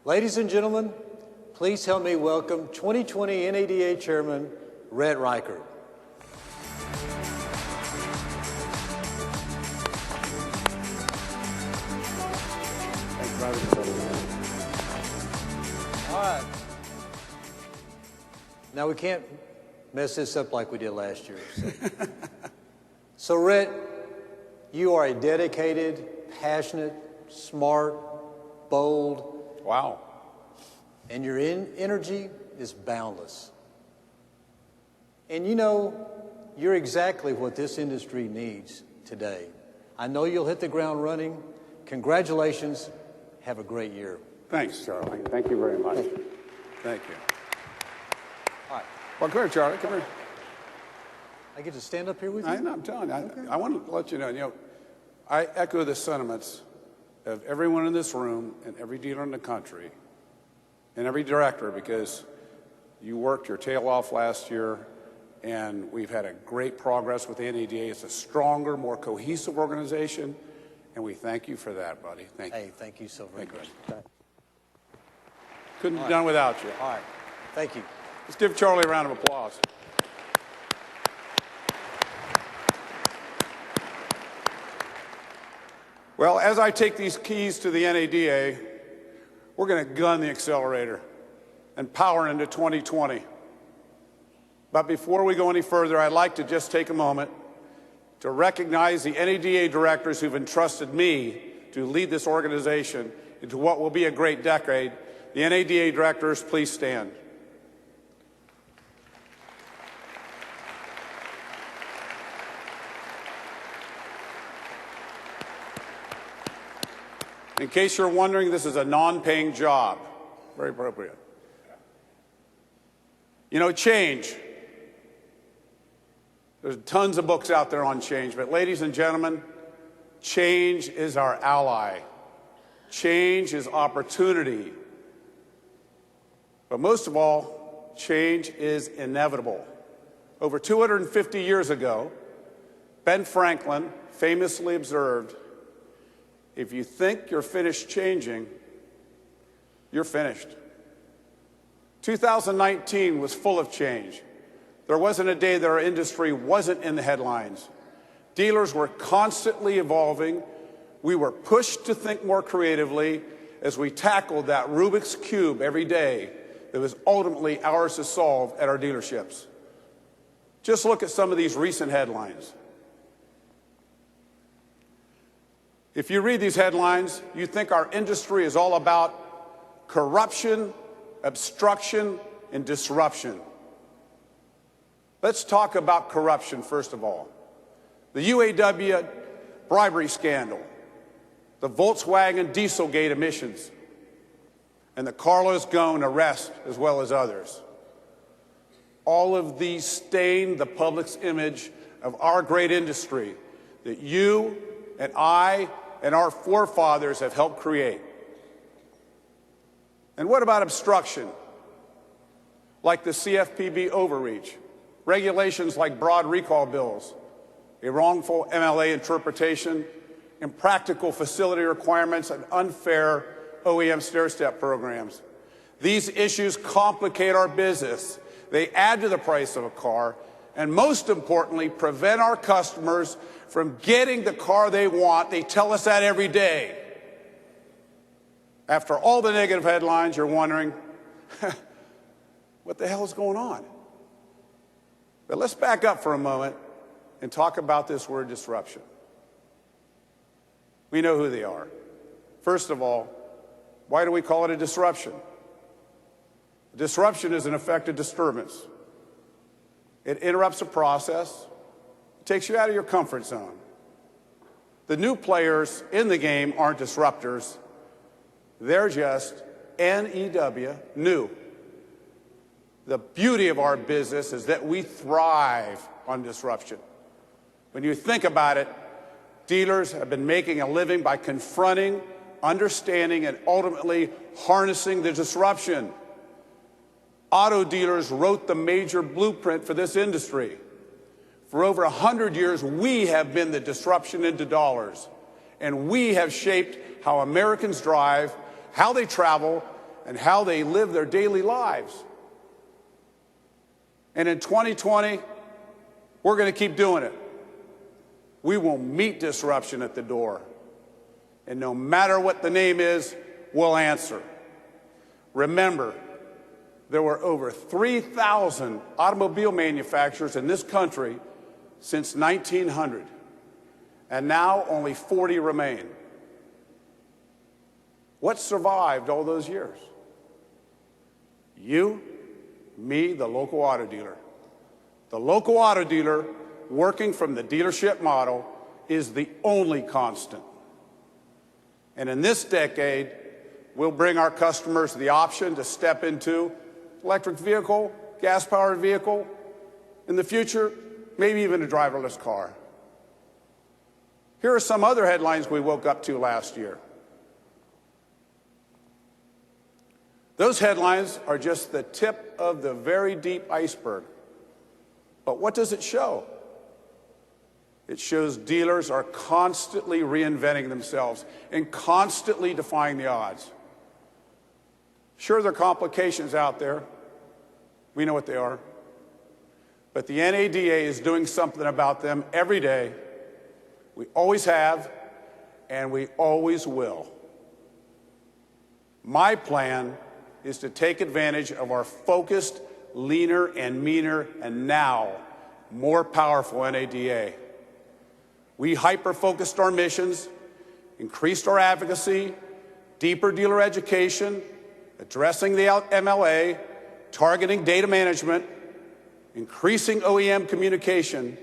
Ladies and gentlemen, please help me welcome 2020 NADA Chairman Rhett Ricart. All right. Now we can't mess this up like we did last year. So Rhett, you are a dedicated, passionate, smart, bold. Wow. And your energy is boundless. And you know, you're exactly what this industry needs today. I know you'll hit the ground running. Congratulations. Have a great year. Thanks, Charlie. Thank you very much. Thank you. All right. Well, come here, Charlie. Come here. I get to stand up here with you? I'm telling you. Okay. I want to let you know, I echo the sentiments of everyone in this room and every dealer in the country and every director, because you worked your tail off last year and we've had a great progress with the NADA. It's a stronger, more cohesive organization, and we thank you for that, buddy. Thank you. Hey, thank you so very much. Couldn't have done without you. All right. Thank you. Let's give Charlie a round of applause. Well, as I take these keys to the NADA, we're going to gun the accelerator and power into 2020. But before we go any further, I'd like to just take a moment to recognize the NADA directors who've entrusted me to lead this organization into what will be a great decade. The NADA directors, please stand. In case you're wondering, this is a non-paying job. Very appropriate. You know, change. There's tons of books out there on change, but ladies and gentlemen, change is our ally. Change is opportunity. But most of all, change is inevitable. Over 250 years ago, Ben Franklin famously observed, "If you think you're finished changing, you're finished." 2019 was full of change. There wasn't a day that our industry wasn't in the headlines. Dealers were constantly evolving. We were pushed to think more creatively as we tackled that Rubik's Cube every day that was ultimately ours to solve at our dealerships. Just look at some of these recent headlines. If you read these headlines, you think our industry is all about corruption, obstruction, and disruption. Let's talk about corruption first of all. The UAW bribery scandal, the Volkswagen Dieselgate emissions, and the Carlos Ghosn arrest, as well as others. All of these stain the public's image of our great industry that you and I and our forefathers have helped create. And what about obstruction? Like the CFPB overreach, regulations like broad recall bills, a wrongful MLA interpretation, impractical facility requirements, and unfair OEM stair-step programs. These issues complicate our business. They add to the price of a car, and most importantly, prevent our customers from getting the car they want. They tell us that every day. After all the negative headlines, you're wondering, what the hell is going on? But let's back up for a moment and talk about this word disruption. We know who they are. First of all, why do we call it a disruption? A disruption is an effective disturbance. It interrupts a process. It takes you out of your comfort zone. The new players in the game aren't disruptors. They're just NEW, new. The beauty of our business is that we thrive on disruption. When you think about it, dealers have been making a living by confronting, understanding, and ultimately harnessing the disruption. Auto dealers wrote the major blueprint for this industry. For over 100 years, we have been the disruption into dollars, and we have shaped how Americans drive, how they travel, and how they live their daily lives. And in 2020, we're going to keep doing it. We will meet disruption at the door. And no matter what the name is, we'll answer. Remember, there were over 3,000 automobile manufacturers in this country since 1900, and now only 40 remain. What survived all those years? You, me, the local auto dealer. The local auto dealer, working from the dealership model, is the only constant. And in this decade, we'll bring our customers the option to step into electric vehicle, gas-powered vehicle, in the future, maybe even a driverless car. Here are some other headlines we woke up to last year. Those headlines are just the tip of the very deep iceberg. But what does it show? It shows dealers are constantly reinventing themselves and constantly defying the odds. Sure, there are complications out there. We know what they are. But the NADA is doing something about them every day. We always have, and we always will. My plan is to take advantage of our focused, leaner and meaner, and now more powerful NADA. We hyper-focused our missions, increased our advocacy, deeper dealer education, addressing the MLA, targeting data management, increasing OEM communication.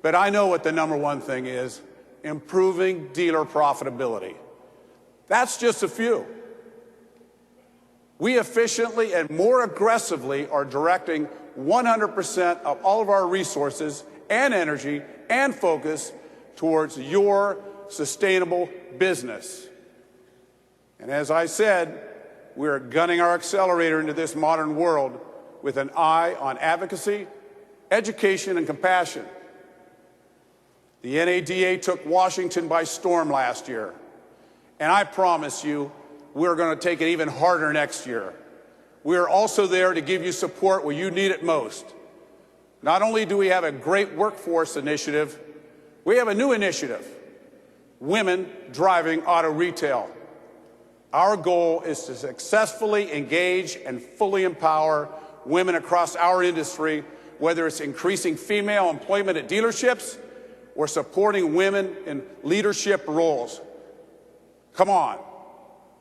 But I know what the number one thing is: improving dealer profitability. That's just a few. We efficiently and more aggressively are directing 100% of all of our resources and energy and focus towards your sustainable business. And as I said, we're gunning our accelerator into this modern world with an eye on advocacy, education, and compassion. The NADA took Washington by storm last year, and I promise you, we're going to take it even harder next year. We're also there to give you support where you need it most. Not only do we have a great workforce initiative, we have a new initiative: Women Driving Auto Retail. Our goal is to successfully engage and fully empower women across our industry, whether it's increasing female employment at dealerships or supporting women in leadership roles. Come on.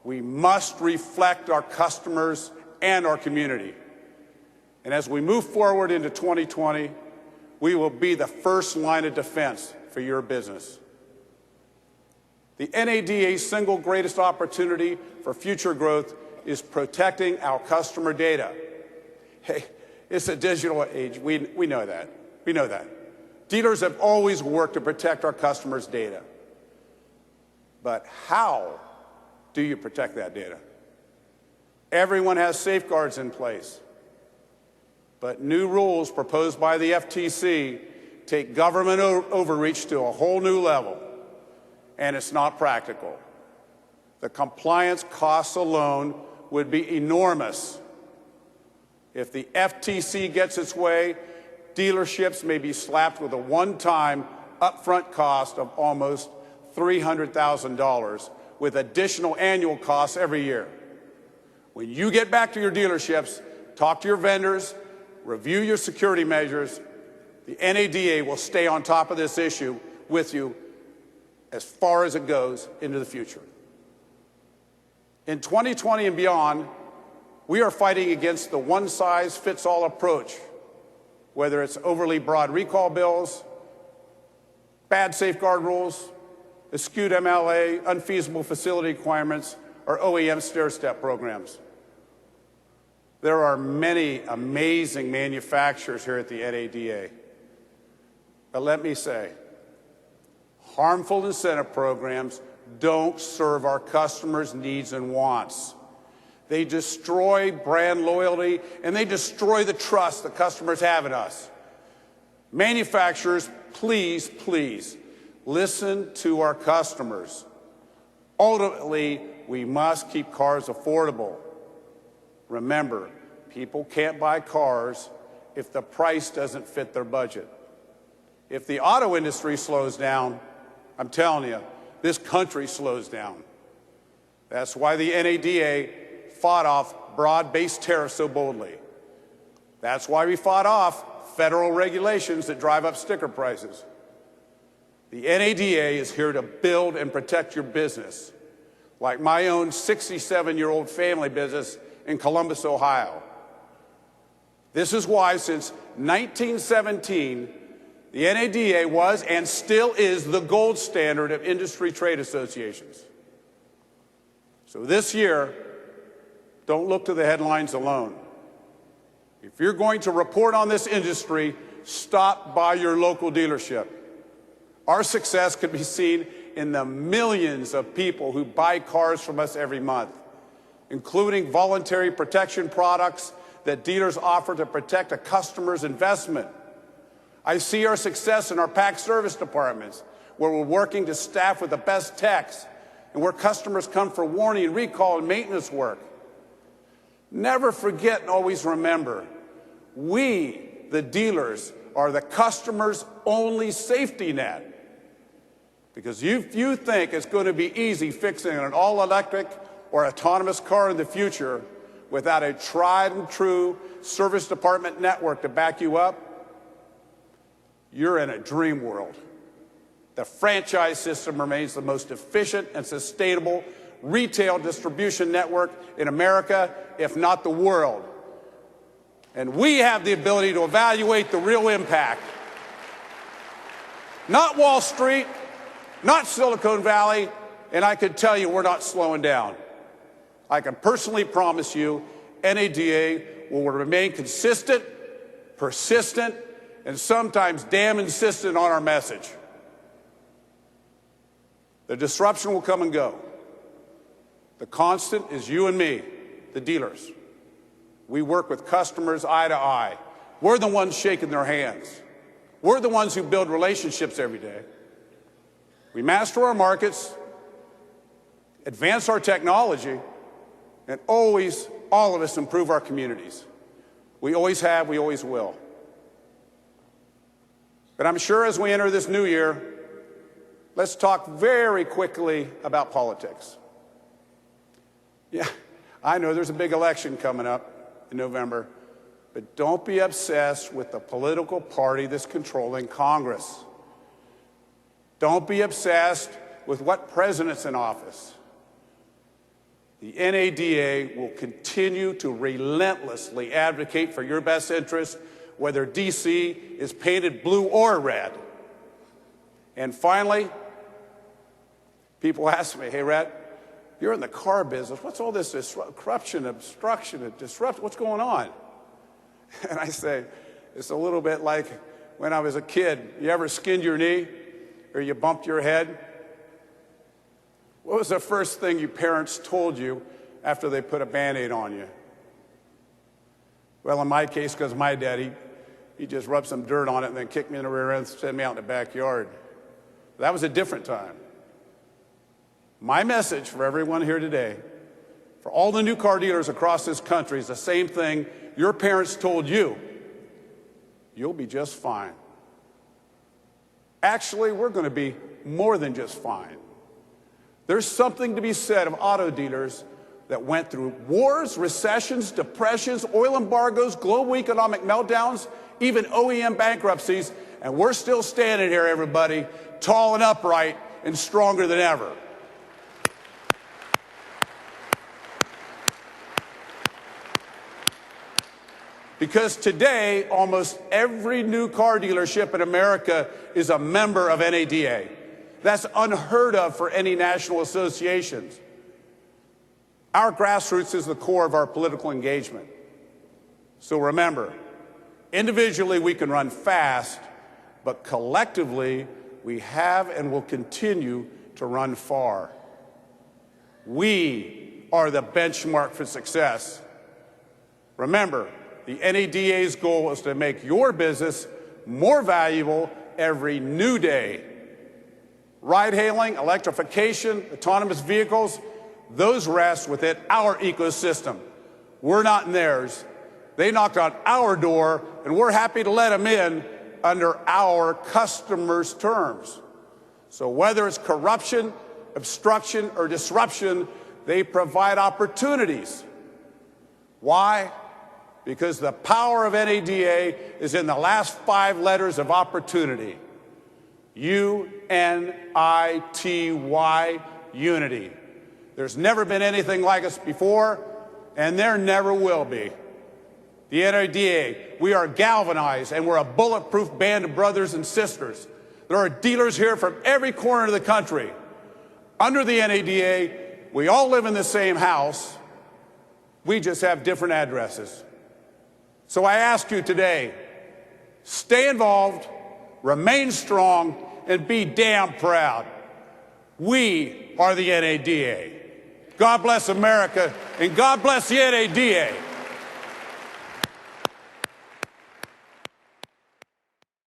We must reflect our customers and our community. And as we move forward into 2020, we will be the first line of defense for your business. The NADA's single greatest opportunity for future growth is protecting our customer data. Hey, it's a digital age. We know that. We know that. Dealers have always worked to protect our customers' data. But how do you protect that data? Everyone has safeguards in place. But new rules proposed by the FTC take government overreach to a whole new level, and it's not practical. The compliance costs alone would be enormous. If the FTC gets its way, dealerships may be slapped with a one-time upfront cost of almost $300,000 with additional annual costs every year. When you get back to your dealerships, talk to your vendors, review your security measures. The NADA will stay on top of this issue with you as far as it goes into the future. In 2020 and beyond, we are fighting against the one-size-fits-all approach, whether it's overly broad recall bills, bad safeguard rules, skewed MLA, unfeasible facility requirements, or OEM stair-step programs. There are many amazing manufacturers here at the NADA. But let me say, harmful incentive programs don't serve our customers' needs and wants. They destroy brand loyalty, and they destroy the trust that customers have in us. Manufacturers, please, please, listen to our customers. Ultimately, we must keep cars affordable. Remember, people can't buy cars if the price doesn't fit their budget. If the auto industry slows down, I'm telling you, this country slows down. That's why the NADA fought off broad-based tariffs so boldly. That's why we fought off federal regulations that drive up sticker prices. The NADA is here to build and protect your business, like my own 67-year-old family business in Columbus, Ohio. This is why, since 1917, the NADA was and still is the gold standard of industry trade associations. So this year, don't look to the headlines alone. If you're going to report on this industry, stop by your local dealership. Our success could be seen in the millions of people who buy cars from us every month, including voluntary protection products that dealers offer to protect a customer's investment. I see our success in our PAC service departments, where we're working to staff with the best techs and where customers come for warranty and recall and maintenance work. Never forget and always remember, we, the dealers, are the customer's only safety net. Because if you think it's going to be easy fixing an all-electric or autonomous car in the future without a tried and true service department network to back you up, you're in a dream world. The franchise system remains the most efficient and sustainable retail distribution network in America, if not the world. And we have the ability to evaluate the real impact. Not Wall Street, not Silicon Valley, and I can tell you we're not slowing down. I can personally promise you NADA will remain consistent, persistent, and sometimes damn insistent on our message. The disruption will come and go. The constant is you and me, the dealers. We work with customers eye to eye. We're the ones shaking their hands. We're the ones who build relationships every day. We master our markets, advance our technology, and always, all of us, improve our communities. We always have, we always will. But I'm sure as we enter this new year, let's talk very quickly about politics. Yeah, I know there's a big election coming up in November, but don't be obsessed with the political party that's controlling Congress. Don't be obsessed with what president's in office. The NADA will continue to relentlessly advocate for your best interests, whether D.C. is painted blue or red. And finally, people ask me, hey, Rhett, you're in the car business. What's all this corruption, obstruction, and disruption? What's going on? And I say, it's a little bit like when I was a kid. You ever skinned your knee or you bumped your head? What was the first thing your parents told you after they put a Band-Aid on you? Well, in my case, because my dad, he just rubbed some dirt on it and then kicked me in the rear end and sent me out in the backyard. That was a different time. My message for everyone here today, for all the new car dealers across this country, is the same thing your parents told you. You'll be just fine. Actually, we're going to be more than just fine. There's something to be said of auto dealers that went through wars, recessions, depressions, oil embargoes, global economic meltdowns, even OEM bankruptcies, and we're still standing here, everybody, tall and upright and stronger than ever. Because today, almost every new car dealership in America is a member of NADA. That's unheard of for any national associations. Our grassroots is the core of our political engagement. So remember, individually we can run fast, but collectively we have and will continue to run far. We are the benchmark for success. Remember, the NADA's goal is to make your business more valuable every new day. Ride-hailing, electrification, autonomous vehicles, those rest within our ecosystem. We're not in theirs. They knocked on our door, and we're happy to let them in under our customers' terms. So whether it's corruption, obstruction, or disruption, they provide opportunities. Why? Because the power of NADA is in the last 5 letters of opportunity. UNITY, unity. There's never been anything like us before, and there never will be. The NADA, we are galvanized, and we're a bulletproof band of brothers and sisters. There are dealers here from every corner of the country. Under the NADA, we all live in the same house. We just have different addresses. So I ask you today, stay involved, remain strong, and be damn proud. We are the NADA. God bless America, and God bless the NADA.